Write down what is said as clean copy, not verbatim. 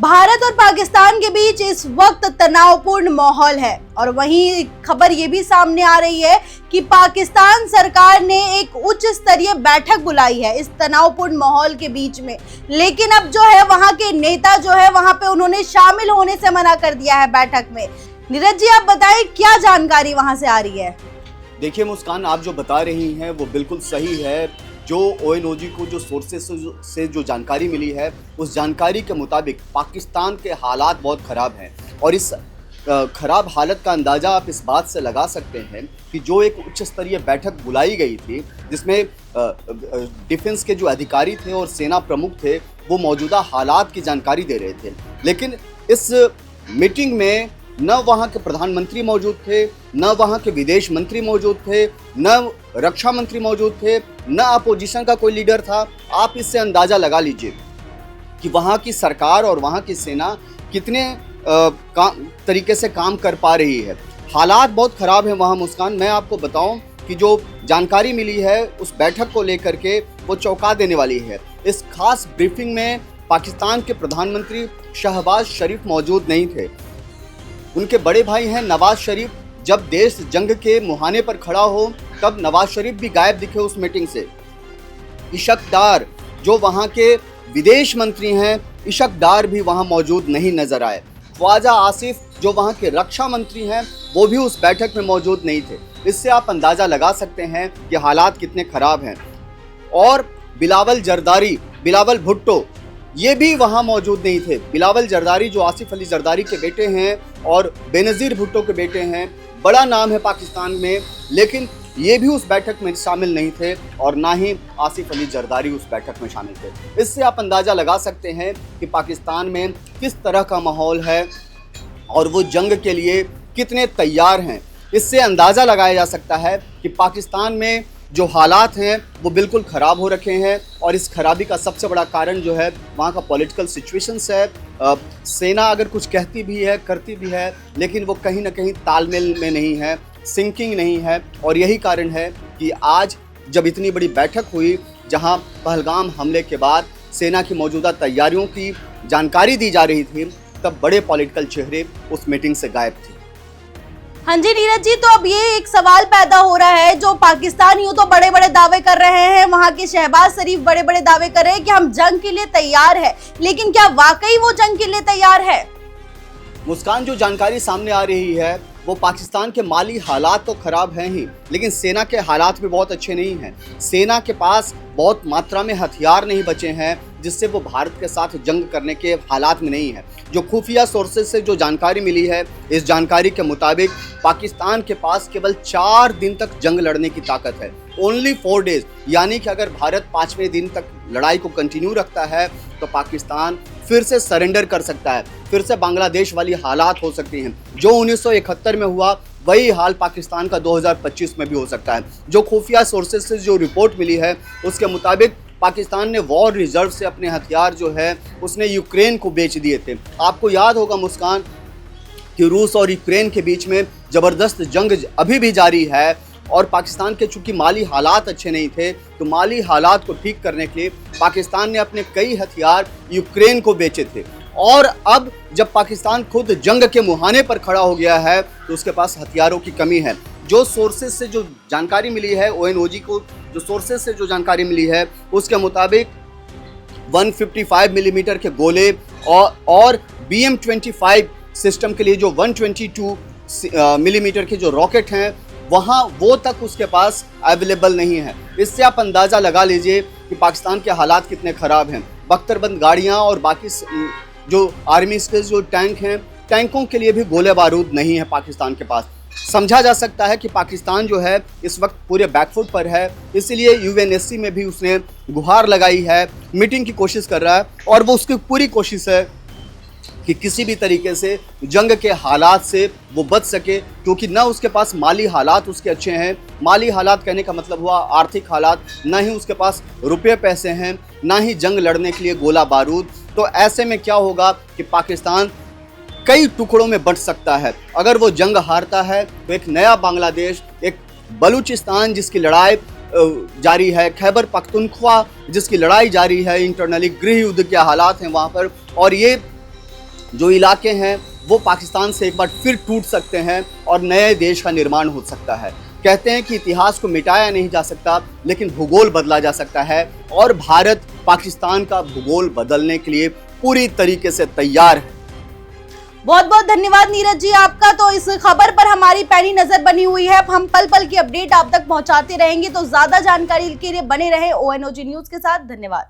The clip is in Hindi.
भारत और पाकिस्तान के बीच इस वक्त तनावपूर्ण माहौल है और वहीं खबर ये भी सामने आ रही है कि पाकिस्तान सरकार ने एक उच्च स्तरीय बैठक बुलाई है इस तनावपूर्ण माहौल के बीच में। लेकिन अब जो है वहां के नेता जो है वहां पे उन्होंने शामिल होने से मना कर दिया है बैठक में। नीरज जी, आप बताएं क्या जानकारी वहां से आ रही है। देखिए मुस्कान, आप जो बता रही हैं वो बिल्कुल सही है। जो ONOG को जो सोर्सेस से जो जानकारी मिली है उस जानकारी के मुताबिक पाकिस्तान के हालात बहुत ख़राब हैं और इस ख़राब हालत का अंदाज़ा आप इस बात से लगा सकते हैं कि जो एक उच्च स्तरीय बैठक बुलाई गई थी जिसमें डिफेंस के जो अधिकारी थे और सेना प्रमुख थे वो मौजूदा हालात की जानकारी दे रहे थे। लेकिन इस मीटिंग में न वहाँ के प्रधानमंत्री मौजूद थे, न वहाँ के विदेश मंत्री मौजूद थे, न रक्षा मंत्री मौजूद थे, न अपोजिशन का कोई लीडर था। आप इससे अंदाज़ा लगा लीजिए कि वहाँ की सरकार और वहाँ की सेना कितने तरीके से काम कर पा रही है। हालात बहुत ख़राब हैं वहाँ मुस्कान। मैं आपको बताऊं कि जो जानकारी मिली है उस बैठक को लेकर के वो चौंका देने वाली है। इस खास ब्रीफिंग में पाकिस्तान के प्रधानमंत्री शहबाज शरीफ मौजूद नहीं थे। उनके बड़े भाई हैं नवाज शरीफ। जब देश जंग के मुहाने पर खड़ा हो तब नवाज शरीफ भी गायब दिखे उस मीटिंग से। इशक डार जो वहाँ के विदेश मंत्री हैं, इशक डार भी वहाँ मौजूद नहीं नजर आए। ख्वाजा आसिफ जो वहाँ के रक्षा मंत्री हैं वो भी उस बैठक में मौजूद नहीं थे। इससे आप अंदाज़ा लगा सकते हैं कि हालात कितने ख़राब हैं। और बिलावल जरदारी, बिलावल भुट्टो ये भी वहाँ मौजूद नहीं थे। बिलावल जरदारी जो आसिफ अली जरदारी के बेटे हैं और बेनज़ीर भुट्टो के बेटे हैं, बड़ा नाम है पाकिस्तान में, लेकिन ये भी उस बैठक में शामिल नहीं थे और ना ही आसिफ अली जरदारी उस बैठक में शामिल थे। इससे आप अंदाज़ा लगा सकते हैं कि पाकिस्तान में किस तरह का माहौल है और वो जंग के लिए कितने तैयार हैं। इससे अंदाज़ा लगाया जा सकता है कि पाकिस्तान में जो हालात हैं वो बिल्कुल ख़राब हो रखे हैं और इस खराबी का सबसे बड़ा कारण जो है वहाँ का पॉलिटिकल सिचुएशंस है। सेना अगर कुछ कहती भी है, करती भी है, लेकिन वो कहीं ना कहीं तालमेल में नहीं है, सिंकिंग नहीं है। और यही कारण है कि आज जब इतनी बड़ी बैठक हुई जहाँ पहलगाम हमले के बाद सेना की मौजूदा तैयारियों की जानकारी दी जा रही थी, तब बड़े पॉलिटिकल चेहरे उस मीटिंग से गायब थे। हाँ जी नीरज जी, तो अब ये एक सवाल पैदा हो रहा है, जो पाकिस्तान यूं तो बड़े बड़े दावे कर रहे हैं, वहाँ के शहबाज शरीफ बड़े बड़े दावे कर रहे हैं कि हम जंग के लिए तैयार है, लेकिन क्या वाकई वो जंग के लिए तैयार है? मुस्कान, जो जानकारी सामने आ रही है वो पाकिस्तान के माली हालात तो ख़राब हैं ही, लेकिन सेना के हालात भी बहुत अच्छे नहीं हैं। सेना के पास बहुत मात्रा में हथियार नहीं बचे हैं जिससे वो भारत के साथ जंग करने के हालात में नहीं है। जो खुफिया सोर्सेज से जो जानकारी मिली है, इस जानकारी के मुताबिक पाकिस्तान के पास केवल 4 दिन तक जंग लड़ने की ताकत है। ओनली 4 डेज, यानी कि अगर भारत 5वें दिन तक लड़ाई को कंटिन्यू रखता है तो पाकिस्तान फिर से सरेंडर कर सकता है, फिर से बांग्लादेश वाली हालात हो सकती हैं। जो 1971 में हुआ वही हाल पाकिस्तान का 2025 में भी हो सकता है। जो खुफिया सोर्सेज से जो रिपोर्ट मिली है उसके मुताबिक पाकिस्तान ने वॉर रिजर्व से अपने हथियार जो है उसने यूक्रेन को बेच दिए थे। आपको याद होगा मुस्कान कि रूस और यूक्रेन के बीच में ज़बरदस्त जंग अभी भी जारी है और पाकिस्तान के चूंकि माली हालात अच्छे नहीं थे तो माली हालात को ठीक करने के लिए पाकिस्तान ने अपने कई हथियार यूक्रेन को बेचे थे। और अब जब पाकिस्तान खुद जंग के मुहाने पर खड़ा हो गया है तो उसके पास हथियारों की कमी है। जो सोर्सेज से जो जानकारी मिली है, ONOG को जो सोर्सेज से जो जानकारी मिली है उसके मुताबिक 155 मिलीमीटर के गोले और BM-25 सिस्टम के लिए जो 122 मिलीमीटर के जो रॉकेट हैं वहाँ वो तक उसके पास अवेलेबल नहीं है। इससे आप अंदाज़ा लगा लीजिए कि पाकिस्तान के हालात कितने ख़राब हैं। बख्तरबंद गाड़ियाँ और बाकी जो आर्मी के जो टैंक हैं, टैंकों के लिए भी गोले बारूद नहीं है पाकिस्तान के पास। समझा जा सकता है कि पाकिस्तान जो है इस वक्त पूरे बैकफुट पर है, इसीलिए UNSC में भी उसने गुहार लगाई है, मीटिंग की कोशिश कर रहा है और वो उसकी पूरी कोशिश है कि किसी भी तरीके से जंग के हालात से वो बच सके, क्योंकि ना उसके पास माली हालात उसके अच्छे हैं। माली हालात कहने का मतलब हुआ आर्थिक हालात, ना ही उसके पास रुपये पैसे हैं, ना ही जंग लड़ने के लिए गोला बारूद। तो ऐसे में क्या होगा कि पाकिस्तान कई टुकड़ों में बंट सकता है। अगर वो जंग हारता है तो एक नया बांग्लादेश, एक बलूचिस्तान जिसकी लड़ाई जारी है, खैबर पख्तूनख्वा जिसकी लड़ाई जारी है, इंटरनली गृह युद्ध के हालात हैं वहाँ पर, और ये जो इलाके हैं वो पाकिस्तान से एक बार फिर टूट सकते हैं और नए देश का निर्माण हो सकता है। कहते हैं कि इतिहास को मिटाया नहीं जा सकता, लेकिन भूगोल बदला जा सकता है और भारत पाकिस्तान का भूगोल बदलने के लिए पूरी तरीके से तैयार है। बहुत बहुत धन्यवाद नीरज जी आपका। तो इस खबर पर हमारी पैनी नजर बनी हुई है। हम पल पल की अपडेट आप तक पहुंचाते रहेंगे, तो ज्यादा जानकारी के लिए बने रहे ONOG न्यूज के साथ। धन्यवाद।